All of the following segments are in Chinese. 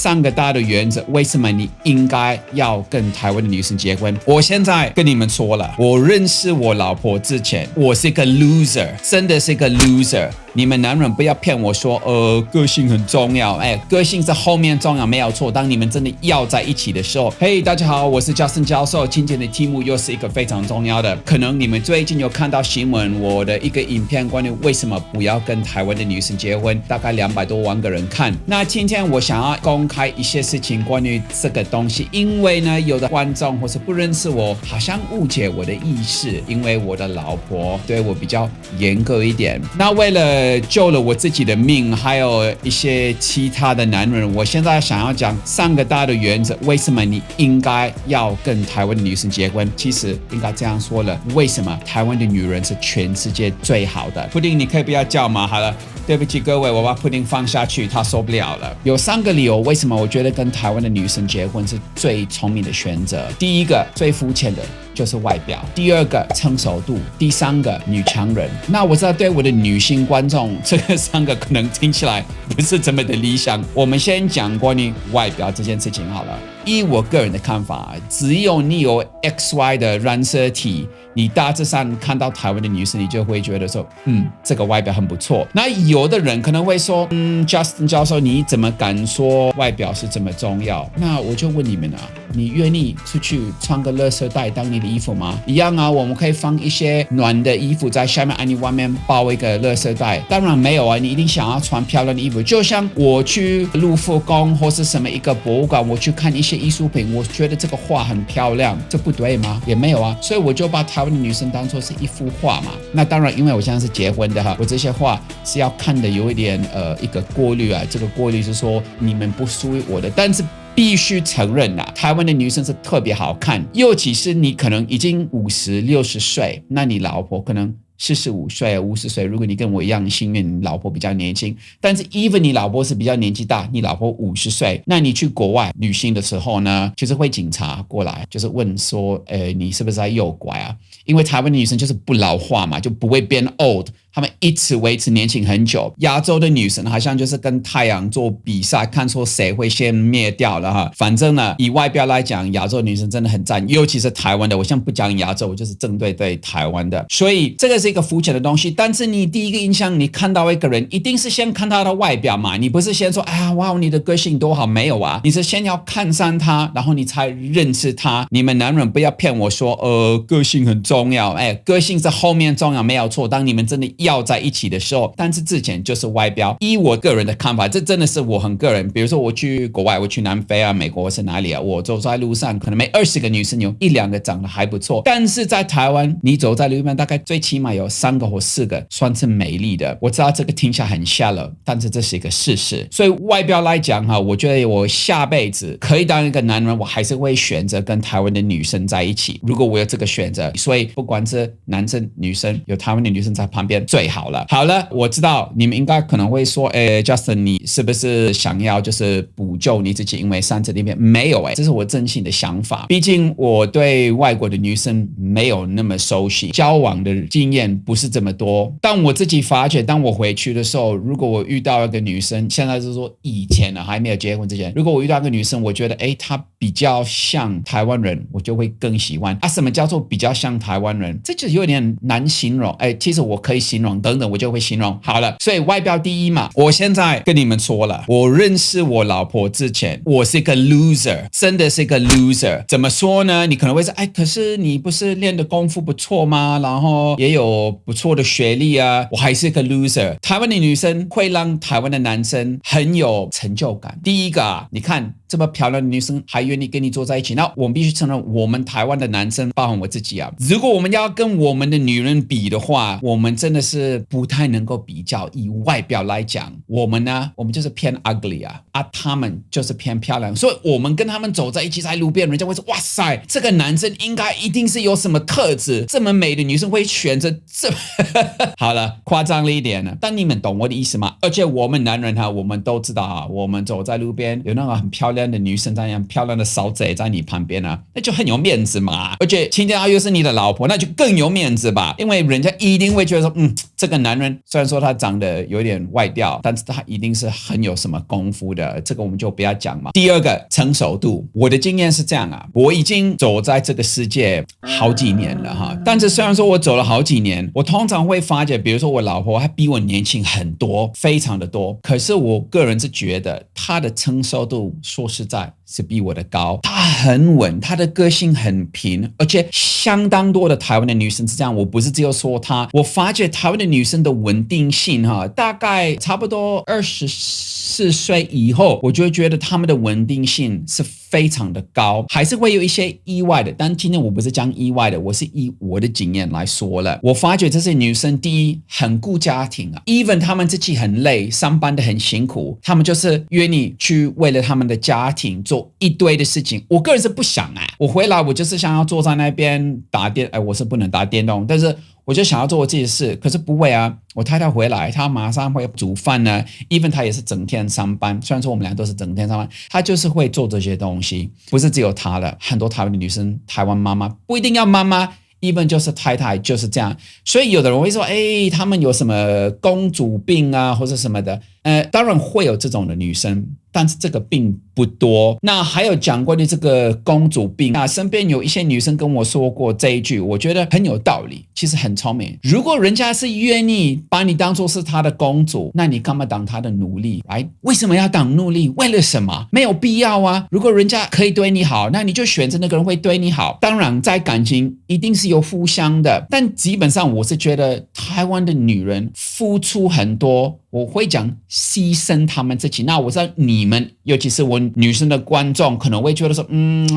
3个大的原则，为什么你应该要跟台湾的女生结婚。我现在跟你们说了，我认识我老婆之前，我是一个 loser， 真的是一个 loser。你们男人不要骗我说，个性很重要，个性是后面重要，没有错。当你们真的要在一起的时候，嘿，大家好，我是 Justin 教授，今天的题目又是一个非常重要的，可能你们最近有看到新闻，我的一个影片关于为什么不要跟台湾的女生结婚，大概200多万个人看。那今天我想要公开一些事情关于这个东西，因为呢，有的观众或是不认识我，好像误解我的意思，因为我的老婆对我比较严格一点。那为了救了我自己的命，还有一些其他的男人，我现在想要讲3个大的原则，为什么你应该要跟台湾的女生结婚。其实应该这样说了，为什么台湾的女人是全世界最好的。布丁，你可以不要叫吗？好了，对不起各位，我把布丁放下去，他受不了了。有3个理由，为什么我觉得跟台湾的女生结婚是最聪明的选择。第一个，最肤浅的就是外表；第二个，成熟度；第三个，女强人。那我知道对我的女性观众，这个3个可能听起来不是这么的理想。我们先讲关于外表这件事情好了。依我个人的看法，只有你有 XY 的染色体，你大致上看到台湾的女生，你就会觉得说，这个外表很不错。那有的人可能会说，Justin 教授，你怎么敢说外表是这么重要？那我就问你们啊，你愿意出去穿个垃圾袋当你的衣服吗？一样啊，我们可以放一些暖的衣服在下面，你外面包一个垃圾袋。当然没有啊，你一定想要穿漂亮的衣服。就像我去卢浮宫或是什么一个博物馆，我去看一些艺术品，我觉得这个画很漂亮，这不对吗？也没有啊，所以我就把台湾的女生当作是一幅画嘛。那当然，因为我现在是结婚的哈，我这些画是要看的有一点一个过滤啊，这个过滤是说你们不属于我的，但是必须承认啦，台湾的女生是特别好看，尤其是你可能已经50、60岁，那你老婆可能45岁、50岁，如果你跟我一样幸运，你老婆比较年轻，但是 even 你老婆是比较年纪大，你老婆50岁，那你去国外旅行的时候呢，就是会警察过来，就是问说，你是不是在诱拐啊？因为台湾的女生就是不老化嘛，就不会变 old。他们一直维持年轻很久。亚洲的女生好像就是跟太阳做比赛，看说谁会先灭掉了哈。反正呢，以外表来讲，亚洲女生真的很赞，尤其是台湾的。我现在不讲亚洲，我就是针对台湾的。所以这个是一个肤浅的东西。但是你第一个印象，你看到一个人，一定是先看他的外表嘛。你不是先说，哇，你的个性多好，没有啊。你是先要看上他，然后你才认识他。你们男人不要骗我说，个性很重要，个性是后面重要，没有错。当你们真的要在一起的时候，但是之前就是外表。依我个人的看法，这真的是我很个人。比如说我去国外，我去南非啊、美国是哪里啊，我走在路上，可能每20个女生有1、2个长得还不错。但是在台湾，你走在路边，大概最起码有3个或4个算是美丽的。我知道这个听起来很吓了，但是这是一个事实。所以外表来讲哈，我觉得我下辈子可以当一个男人，我还是会选择跟台湾的女生在一起。如果我有这个选择，所以不管是男生女生，有台湾的女生在旁边最好了。好了，我知道你们应该可能会说，Justin 你是不是想要就是补救你自己？因为上次那边没有这是我真心的想法。毕竟我对外国的女生没有那么熟悉，交往的经验不是这么多。但我自己发觉，当我回去的时候，如果我遇到一个女生，现在是说以前呢，还没有结婚之前，如果我遇到一个女生，我觉得她比较像台湾人，我就会更喜欢。什么叫做比较像台湾人？这就有点难形容。其实我可以形容，等等我就会形容。好了，所以外表第一嘛。我现在跟你们说了，我认识我老婆之前，我是一个 loser， 真的是一个 loser。怎么说呢？你可能会说，可是你不是练的功夫不错吗？然后也有不错的学历啊。我还是一个 loser。台湾的女生会让台湾的男生很有成就感。第一个啊，你看这么漂亮的女生还愿意跟你坐在一起，那我们必须承认，我们台湾的男生，包含我自己啊，如果我们要跟我们的女人比的话，我们真的是不太能够比较。以外表来讲，我们呢，我们就是偏 ugly 啊，他们就是偏漂亮，所以我们跟他们走在一起，在路边，人家会说，哇塞，这个男生应该一定是有什么特质，这么美的女生会选择这么好了，夸张了一点呢，但你们懂我的意思吗？而且我们男人我们都知道我们走在路边，有那个很漂亮的女生，这样漂亮的嫂子在你旁边那就很有面子嘛。而且今天又是你的老婆，那就更有面子吧，因为人家一定会觉得说，这个男人虽然说他长得有点外调，但是他一定是很有什么功夫的，这个我们就不要讲嘛。第二个成熟度，我的经验是这样啊，我已经走在这个世界好几年了哈，但是虽然说我走了好几年，我通常会发觉，比如说我老婆她比我年轻很多，非常的多，可是我个人是觉得她的成熟度说实在是比我的高，她很稳，她的个性很平，而且相当多的台湾的女生是这样，我不是只有说她，我发觉台湾的女生的稳定性哈，大概差不多24岁以后，我就会觉得她们的稳定性是非常的高，还是会有一些意外的，但今天我不是讲意外的，我是以我的经验来说了。我发觉这些女生第一很顾家庭啊 ，even 她们自己很累，上班的很辛苦，她们就是愿意去为了她们的家庭做一堆的事情。我个人是不想啊，我回来我就是想要坐在那边我是不能打电动，但是我就想要做我自己的事，可是不会啊。我太太回来，她马上会煮饭呢，even 她也是整天上班。虽然说我们俩都是整天上班，她就是会做这些东西，不是只有她的，很多台湾的女生、台湾妈妈不一定要妈妈。even 就是太太就是这样，所以有的人会说，他们有什么公主病啊，或者什么的，当然会有这种的女生，但是这个并不多。那还有讲关于这个公主病啊，身边有一些女生跟我说过这一句，我觉得很有道理，其实很聪明。如果人家是愿意把你当作是她的公主，那你干嘛当她的奴隶？为什么要当奴隶？为了什么？没有必要啊。如果人家可以对你好，那你就选择那个人会对你好。当然，在感情一定是有互相的，但基本上我是觉得台湾的女人付出很多，我会讲牺牲他们自己。那我知道你们，尤其是我女生的观众可能会觉得说，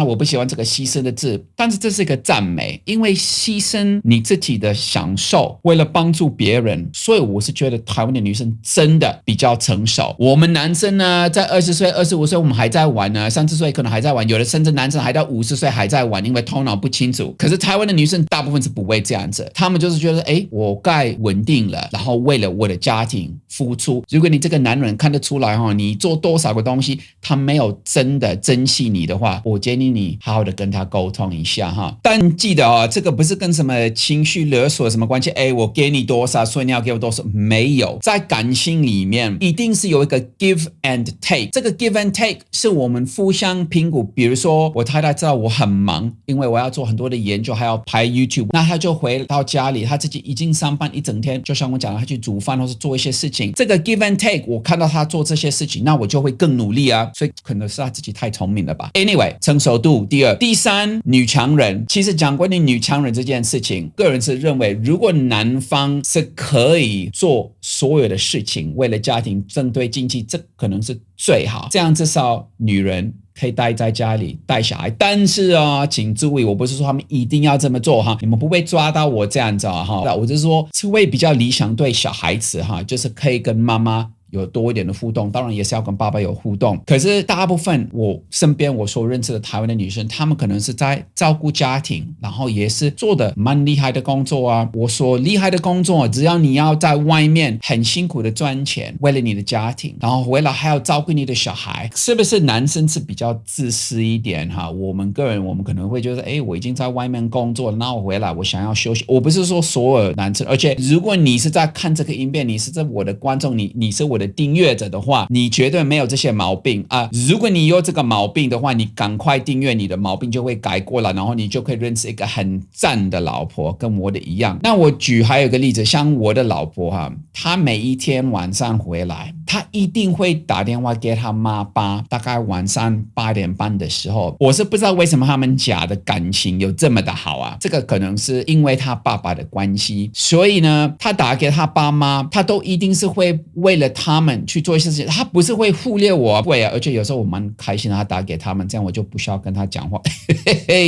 我不喜欢这个牺牲的字，但是这是一个赞美，因为牺牲你自己的享受，为了帮助别人，所以我是觉得台湾的女生真的比较成熟。我们男生呢，在20岁、25岁我们还在玩呢，30岁可能还在玩，有的甚至男生还到50岁还在玩，因为头脑不清楚。可是台湾的女生大部分是不会这样子，他们就是觉得，我该稳定了，然后为了我的家庭付出。如果你这个男人看得出来你做多少个东西，他没有真的珍惜你的话，我建议你好好的跟他沟通一下哈。但记得这个不是跟什么情绪勒索什么关系，我给你多少，所以你要给我多少，没有。在感情里面一定是有一个 give and take， 这个 give and take 是我们互相评估。比如说我太太知道我很忙，因为我要做很多的研究，还要拍 YouTube， 那她就回到家里，她自己已经上班一整天，就像我讲的，她去煮饭或是做一些事情，这个 give and take 我看到她做这些事情，那我就会更努力啊。所以可能是她自己太聪明了吧。 Anyway， 成熟度第二。第三，女强人。其实讲关于女强人这件事情，个人是认为如果男方是可以做所有的事情，为了家庭针对经济，这可能是最好，这样至少女人可以待在家里带小孩。但是请注意，我不是说他们一定要这么做哈，你们不会抓到我这样子哈。我就是说是会比较理想对小孩子哈，就是可以跟妈妈有多一点的互动，当然也是要跟爸爸有互动。可是大部分我身边我所认识的台湾的女生，她们可能是在照顾家庭，然后也是做的蛮厉害的工作啊。我说厉害的工作，只要你要在外面很辛苦的赚钱，为了你的家庭，然后回来还要照顾你的小孩，是不是男生是比较自私一点哈？我们可能会觉得，我已经在外面工作了，那我回来我想要休息。我不是说所有男生，而且如果你是在看这个影片，你是我的观众，你是我的订阅者的话，你绝对没有这些毛病啊！如果你有这个毛病的话，你赶快订阅，你的毛病就会改过来，然后你就可以认识一个很赞的老婆，跟我的一样。那我还有一个例子，像我的老婆她每一天晚上回来，她一定会打电话给她妈爸，大概晚上8点半的时候。我是不知道为什么他们家的感情有这么的好啊，这个可能是因为她爸爸的关系，所以呢，她打给她爸妈，她都一定是会为了他们去做一些事情，她不是会忽略我，对啊，而且有时候我蛮开心的，她打给他们，这样我就不需要跟她讲话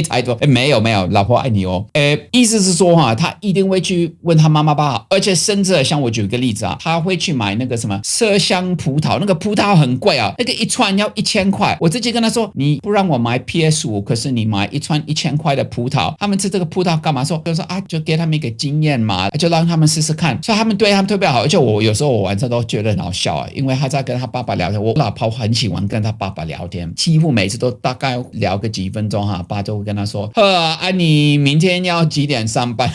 太多。没有，老婆爱你哦。意思是说她一定会去问她妈妈爸好，而且甚至像我举一个例子她会去买那个什么麝香葡萄，那个葡萄很贵啊，那个一串要1000块。我直接跟她说，你不让我买 PS5，可是你买一串1000块的葡萄，他们吃这个葡萄干嘛？说就给他们一个经验嘛，就让他们试试看，所以他们对他们特别好。而且我有时候我晚上都觉得很好笑啊，因为他在跟他爸爸聊天，我老婆很喜欢跟他爸爸聊天，几乎每次都大概聊个几分钟爸就会跟他说，你明天要几点上班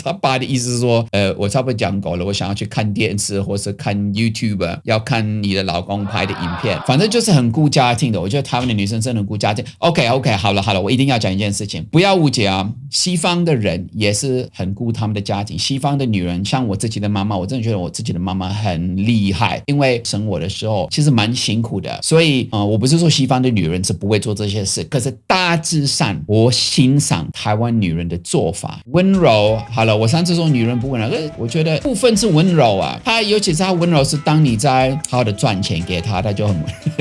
他爸的意思是说，我差不多讲够了，我想要去看电视或是看 YouTube， 要看你的老公拍的影片，反正就是很顾家庭的。我觉得台湾的女生真的很顾家庭。OK， 好了，我一定要讲一件事情，不要误解啊，西方的人也是很顾他们的家庭。西方的女人，像我自己的妈妈，我真的觉得我自己的妈妈很厉害，因为生我的时候其实蛮辛苦的，所以我不是说西方的女人是不会做这些事，可是大致上我欣赏台湾女人的做法，温柔。好了，我上次说女人不温柔，我觉得部分是温柔啊，她尤其是她温柔是当你在好好的赚钱给她，她就很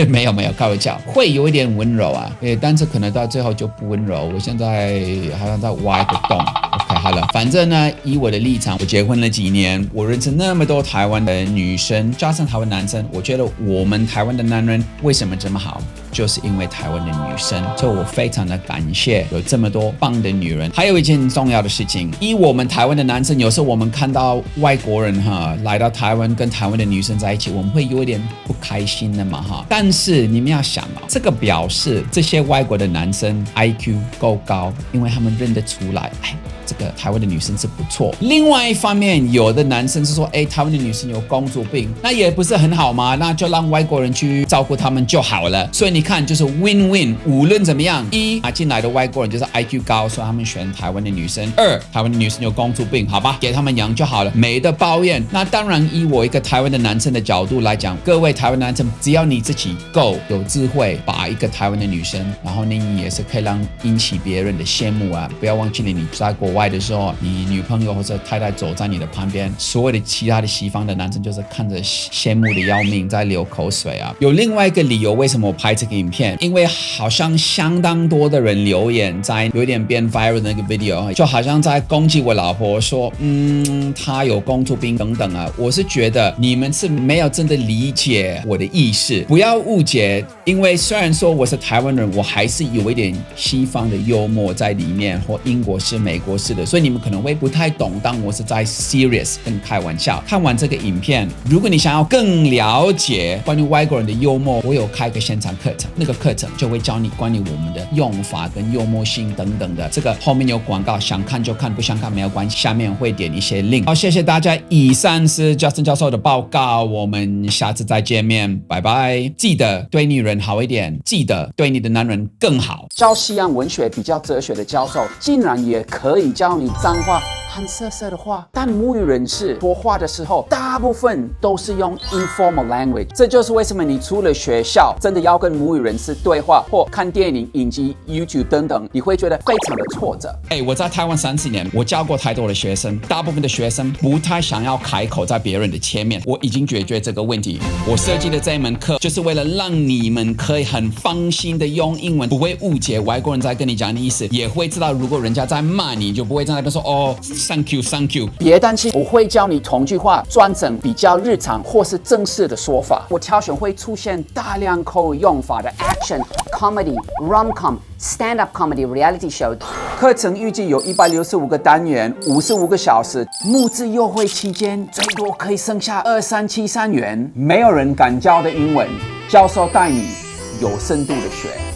没有开玩笑，会有一点温柔啊，但是可能到最后就不温柔。我现在好像在挖一个洞。OK， 好了，反正呢，以我的立场，我结婚了几年，我认识那么多台湾的女生，加上台湾男生，我觉得我们台湾的男人为什么这么好？就是因为台湾的女生，所以我非常的感谢有这么多棒的女人。还有一件很重要的事情，以我们台湾的男生，有时候我们看到外国人来到台湾跟台湾的女生在一起，我们会有一点不开心的嘛但是你们要想这个表示这些外国的男生 IQ 够高，因为他们认得出来，这个台湾的女生是不错。另外一方面，有的男生是说，台湾的女生有公主病，那也不是很好吗？那就让外国人去照顾他们就好了。所以你看，就是 win-win。无论怎么样，一进来的外国人就是 IQ 高，所以他们选台湾的女生；二，台湾的女生有公主病，好吧，给他们养就好了，没得抱怨。那当然，以我一个台湾的男生的角度来讲，各位台湾男生，只要你自己够有智慧，把一个台湾的女生，然后你也是可以让引起别人的羡慕啊！不要忘记了，你在国外的时候，你女朋友或者太太走在你的旁边，所有的其他的西方的男生就是看着羡慕的要命，在流口水啊。有另外一个理由，为什么我拍这个影片？因为好像相当多的人留言在有点变 viral 的那个 video， 就好像在攻击我老婆，说她有公主病等等啊。我是觉得你们是没有真的理解我的意思，不要误解。因为虽然说我是台湾人，我还是有一点西方的幽默在里面，或英国式、美国式的，所以你们可能会不太懂，当我是在 serious 跟开玩笑。看完这个影片，如果你想要更了解关于外国人的幽默，我有开个现场课程，那个课程就会教你关于我们的用法跟幽默性等等的。这个后面有广告，想看就看，不想看没有关系，下面会点一些 link。好，谢谢大家，以上是 Justin 教授的报告，我们下次再见面，拜拜。记得对女人好一点，记得对你的男人更好。教西洋文学比较哲学的教授，竟然也可以教你脏话和色色的话，但母语人士说话的时候，大部分都是用 informal language。这就是为什么你除了学校真的要跟母语人士对话，或看电影、影集、YouTube 等等，你会觉得非常的挫折。我在台湾30年，我教过太多的学生，大部分的学生不太想要开口在别人的前面。我已经解决这个问题。我设计的这一门课，就是为了让你们可以很放心的用英文，不会误解外国人在跟你讲的意思，也会知道如果人家在骂你，就不会在那边说Thank you。别担心，我会教你同句话转成比较日常或是正式的说法。我挑选会出现大量口语用法的 action、comedy、rom-com、stand-up comedy、reality show。课程预计有165个单元，55个小时。募资优惠期间，最多可以剩下2373元。没有人敢教的英文，教授带你有深度的学。